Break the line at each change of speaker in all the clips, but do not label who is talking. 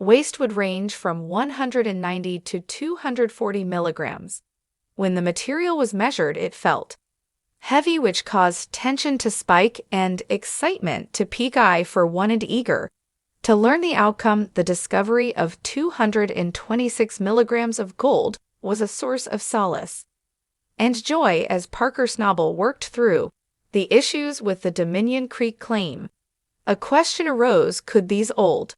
Waste would range from 190 to 240 milligrams. When the material was measured, it felt heavy, which caused tension to spike and excitement to peak. I, for one, and eager to learn the outcome. The discovery of 226 milligrams of gold was a source of solace and joy as Parker Schnabel worked through the issues with the Dominion Creek claim. A question arose: could these old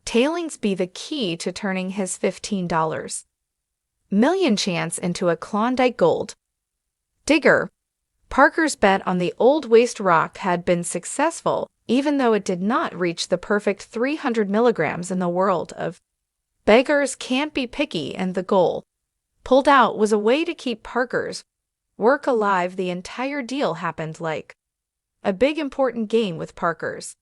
tailings be the key to turning his $15 million chance into a Klondike gold digger? Parker's bet on the old waste rock had been successful, even though it did not reach the perfect 300 milligrams. In the world of beggars can't be picky, and the goal pulled out was a way to keep Parker's work alive. The entire deal happened like a big important game with Parker's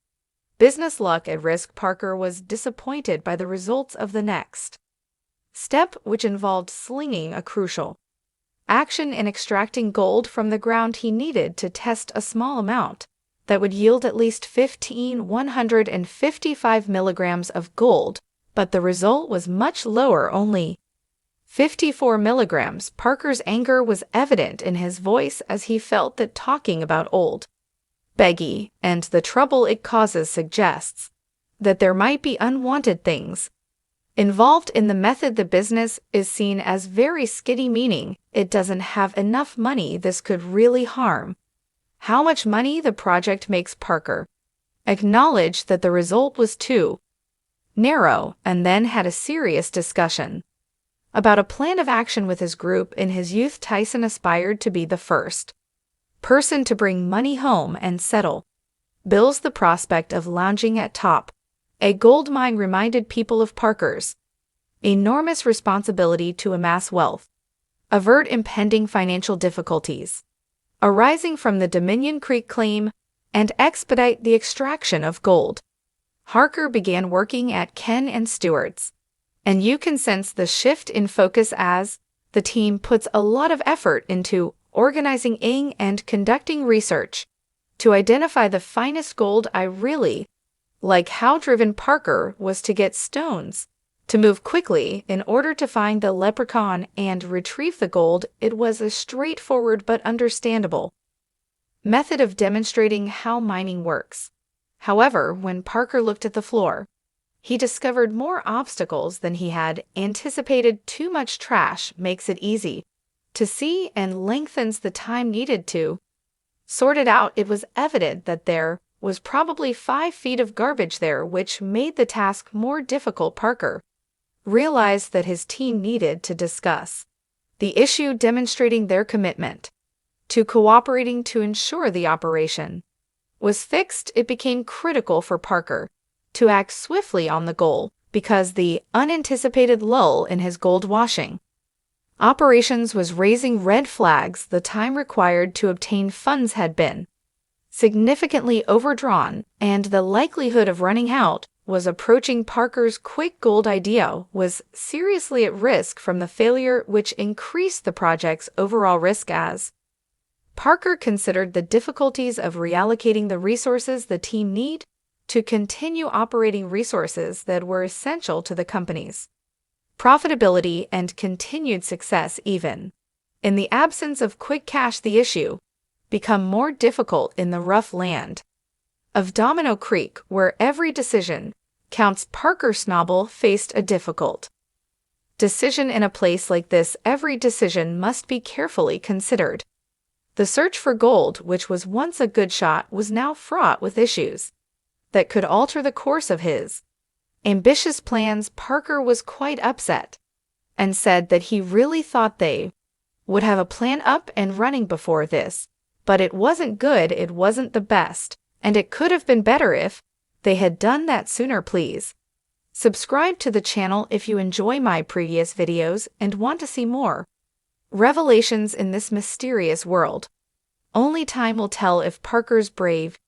business luck at risk. Parker was disappointed by the results of the next step, which involved slinging a crucial action in extracting gold from the ground. He needed to test a small amount that would yield at least 155 milligrams of gold, but the result was much lower, only 54 milligrams. Parker's anger was evident in his voice as he felt that talking about old beggy and the trouble it causes suggests that there might be unwanted things involved in the method. The business is seen as very skitty, meaning it doesn't have enough money. This could really harm how much money the project makes. Parker acknowledged that the result was too narrow and then had a serious discussion about a plan of action with his group. In his youth, Tyson aspired to be the first person to bring money home and settle bills. The prospect of lounging at top a gold mine reminded people of Parker's enormous responsibility to amass wealth, avert impending financial difficulties arising from the Dominion Creek claim, and expedite the extraction of gold. Parker began working at Ken and Stewart's, and you can sense the shift in focus as the team puts a lot of effort into organizing and conducting research to identify the finest gold. I really like how driven Parker was to get stones to move quickly in order to find the leprechaun and retrieve the gold. It was a straightforward but understandable method of demonstrating how mining works. However, when Parker looked at the floor, he discovered more obstacles than he had anticipated. Too much trash makes it easy to see and lengthens the time needed to sort it out. It was evident that there was probably 5 feet of garbage there, which made the task more difficult. Parker realized that his team needed to discuss the issue, demonstrating their commitment to cooperating to ensure the operation was fixed. It became critical for Parker to act swiftly on the goal because the unanticipated lull in his gold washing operations was raising red flags. The time required to obtain funds had been significantly overdrawn, and the likelihood of running out was approaching. Parker's quick gold idea was seriously at risk from the failure, which increased the project's overall risk as Parker considered the difficulties of reallocating the resources the team need to continue operating, resources that were essential to the company's profitability and continued success. Even in the absence of quick cash, the issue become more difficult in the rough land of Domino Creek, where every decision counts. Parker Schnabel faced a difficult decision. In a place like this, every decision must be carefully considered. The search for gold, which was once a good shot, was now fraught with issues that could alter the course of his ambitious plans. Parker was quite upset and said that he really thought they would have a plan up and running before this, but it wasn't good, it wasn't the best, and it could have been better if they had done that sooner. Please subscribe to the channel if you enjoy my previous videos and want to see more revelations in this mysterious world. Only time will tell if Parker's brave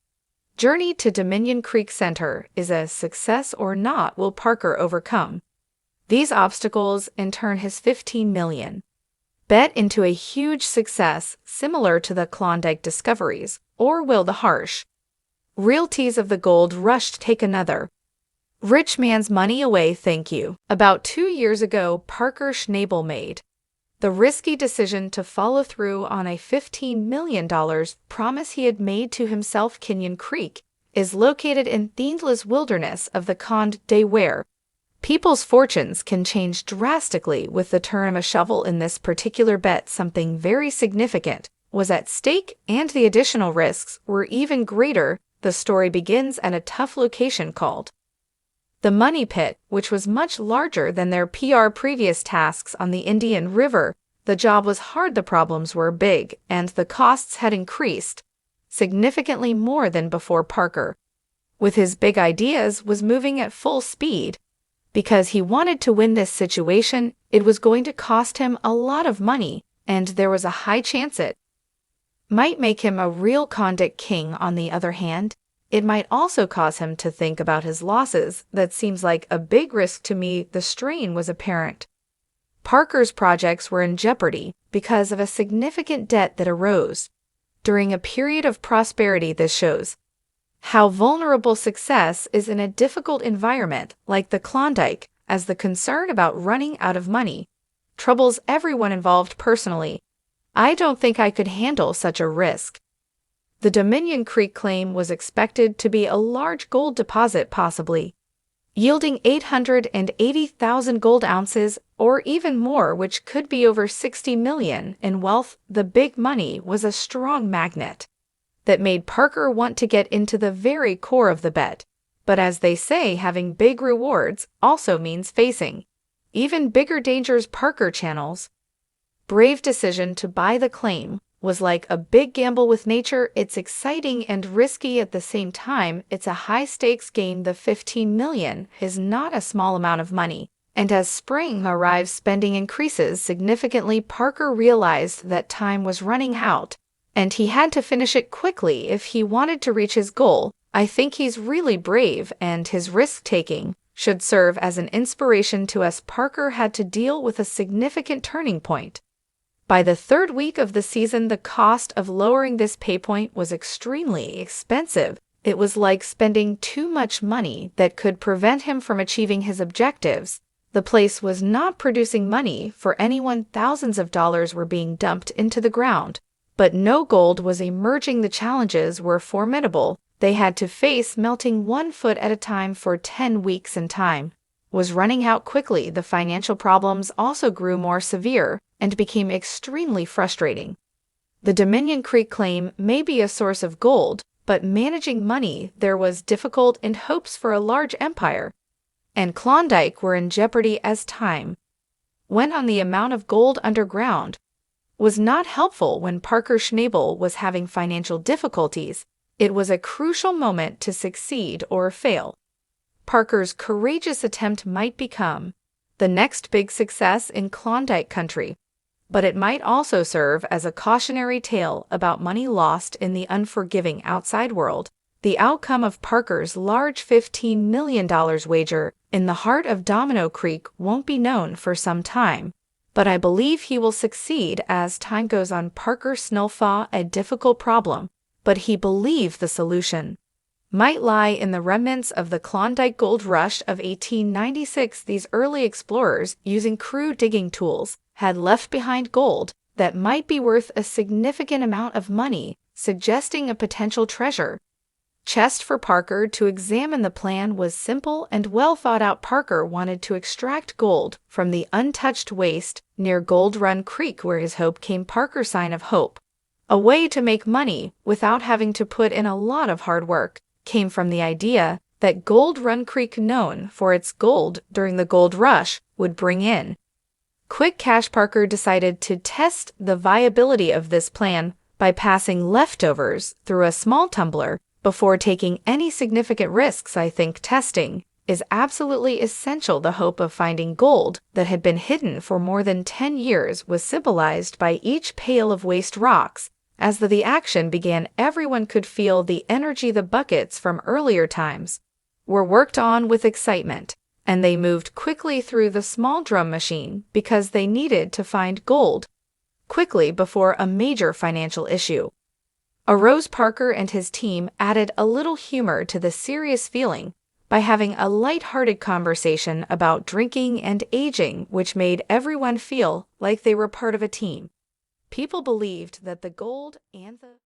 journey to Dominion Creek Center is a success or not. Will Parker overcome these obstacles and turn his $15 million bet into a huge success similar to the Klondike discoveries, or will the harsh realities of the gold rush take another Rich man's money away, thank you. About 2 years ago, Parker Schnabel made the risky decision to follow through on a $15 million promise he had made to himself. Canyon Creek is located in the endless wilderness of the Conde de where people's fortunes can change drastically with the turn of a shovel. In this particular bet, something very significant was at stake, and the additional risks were even greater. The story begins at a tough location called the Money Pit, which was much larger than their previous tasks on the Indian River. The job was hard, the problems were big, and the costs had increased significantly more than before. Parker, with his big ideas, was moving at full speed. Because he wanted to win this situation, it was going to cost him a lot of money, and there was a high chance it might make him a real convict king. On the other hand, it might also cause him to think about his losses. That seems like a big risk to me. The strain was apparent. Parker's projects were in jeopardy because of a significant debt that arose during a period of prosperity. This shows how vulnerable success is in a difficult environment like the Klondike, as the concern about running out of money troubles everyone involved. Personally, I don't think I could handle such a risk. The Dominion Creek claim was expected to be a large gold deposit, possibly yielding 880,000 gold ounces or even more, which could be over 60 million in wealth. The big money was a strong magnet that made Parker want to get into the very core of the bet. But as they say, having big rewards also means facing even bigger dangers. Parker Channel's brave decision to buy the claim was like a big gamble with nature. It's exciting and risky at the same time. It's a high-stakes game. The 15 million is not a small amount of money, and as spring arrives, spending increases significantly. Parker realized that time was running out, and he had to finish it quickly if he wanted to reach his goal. I think he's really brave, and his risk-taking should serve as an inspiration to us. Parker had to deal with a significant turning point. By the third week of the season, the cost of lowering this paypoint was extremely expensive. It was like spending too much money that could prevent him from achieving his objectives. The place was not producing money for anyone. Thousands of dollars were being dumped into the ground, but no gold was emerging. The challenges were formidable. They had to face melting 1 foot at a time for 10 weeks, and time was running out quickly. The financial problems also grew more severe and became extremely frustrating. The Dominion Creek claim may be a source of gold, but managing money there was difficult, and hopes for a large empire and Klondike were in jeopardy as time went on. The amount of gold underground was not helpful when Parker Schnabel was having financial difficulties. It was a crucial moment to succeed or fail. Parker's courageous attempt might become the next big success in Klondike country, but it might also serve as a cautionary tale about money lost in the unforgiving outside world. The outcome of Parker's large $15 million wager in the heart of Domino Creek won't be known for some time, but I believe he will succeed as time goes on. Parker Snowfall, a difficult problem, but he believed the solution might lie in the remnants of the Klondike Gold Rush of 1896. These early explorers, using crude digging tools, had left behind gold that might be worth a significant amount of money, suggesting a potential treasure chest for Parker to examine. The plan was simple and well thought out. Parker wanted to extract gold from the untouched waste near Gold Run Creek, where his hope came. Parker's sign of hope, a way to make money without having to put in a lot of hard work, came from the idea that Gold Run Creek, known for its gold during the gold rush, would bring in quick cash. Parker decided to test the viability of this plan by passing leftovers through a small tumbler before taking any significant risks. I think testing is absolutely essential. The hope of finding gold that had been hidden for more than 10 years was symbolized by each pail of waste rocks. As the action began, everyone could feel the energy. The buckets from earlier times were worked on with excitement, and they moved quickly through the small drum machine because they needed to find gold quickly before a major financial issue arose. Parker and his team added a little humor to the serious feeling by having a light-hearted conversation about drinking and aging, which made everyone feel like they were part of a team. People believed that the gold and the